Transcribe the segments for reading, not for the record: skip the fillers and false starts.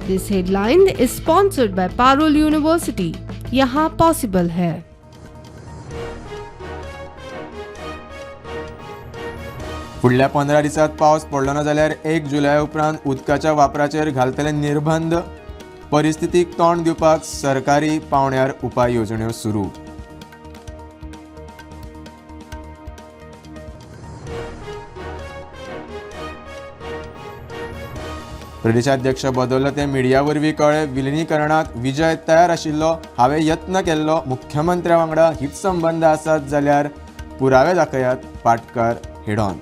This headline is sponsored by Parul university. यहाँ possible है। फुडल्या 15 दिसात पावस पडलो ना जाल्यार 1 जुलया उपरांत उदकाच्या वापराचेर घालतले निर्बंध, परिस्थितीक तोंड दिवपाक सरकारी पावंड्यार उपाय येवजण्यो सुरू। प्रदेशाध्यक्ष बदललो ते मिडिया वरवीं कळ्ळे। विलिनीकरणाक विजय तयार आशिल्लो, हांवें यत्न केल्लो, मुख्यमंत्र्या वांगडा हितसंबंद आसात जाल्यार पुरावे दाखयात, पाटकार हिडॉन।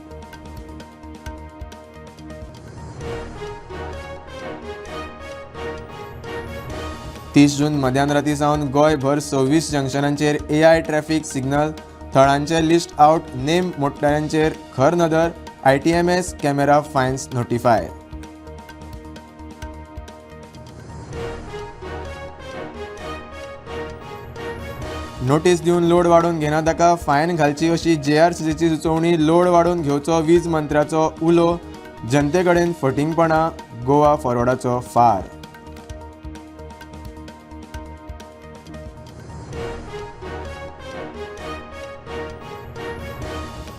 तीस जून मध्यान राती सावन गोंयभर 26 जंक्शनांचेर AI ट्रॅफिक सिग्नल, थळांचे लिस्ट आउट, नेम मोडटाल्यांचेर खर नदर, ITMS camera fines notify. Notice दिवन लोड वाडोवन घेना ताका फायन घालची अशी JRCCची सुचोवणी। लोड वाडोवन घेवचो वीज मंत्र्याचो उलो, जनते कडेन फटिंगपणा, गोवा फॉरवर्डाचो फार।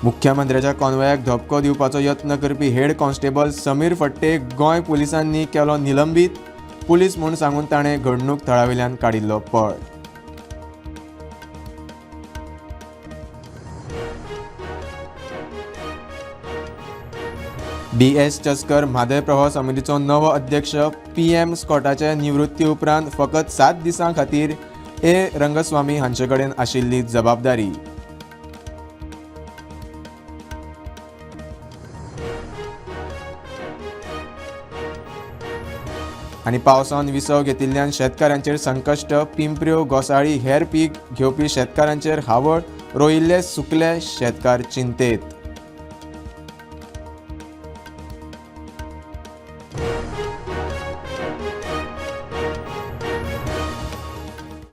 मुख्यमंत्र्याच्या कॉन्वॉयाक धपको दिवपाचो यत्न करपी हेड कॉन्स्टेबल समीर फट्टे गोंय पुलिसांनी केलो निलंबीत। पुलीस म्हूण सांगून ताणें घडणूक थळावेल्यान काडिल्लो पळ। DS चस्कर म्हादय प्रवाह समितीचो नवो अध्यक्ष। PM स्कॉटाचे निवृत्ती उपरांत फकत 7 दिसां खातीर A रंगस्वामी हांचे कडेन आशिल्ली जबाबदारी। आनी पावसान विसव घेतिल्ल्यान शेतकारांचेर संकश्ट। पिंपऱ्यो, घोसाळी हेर पीक घेवपी शेतकारांचेर हावळ, रोयिल्ले सुकले शेतकार चिंतेत।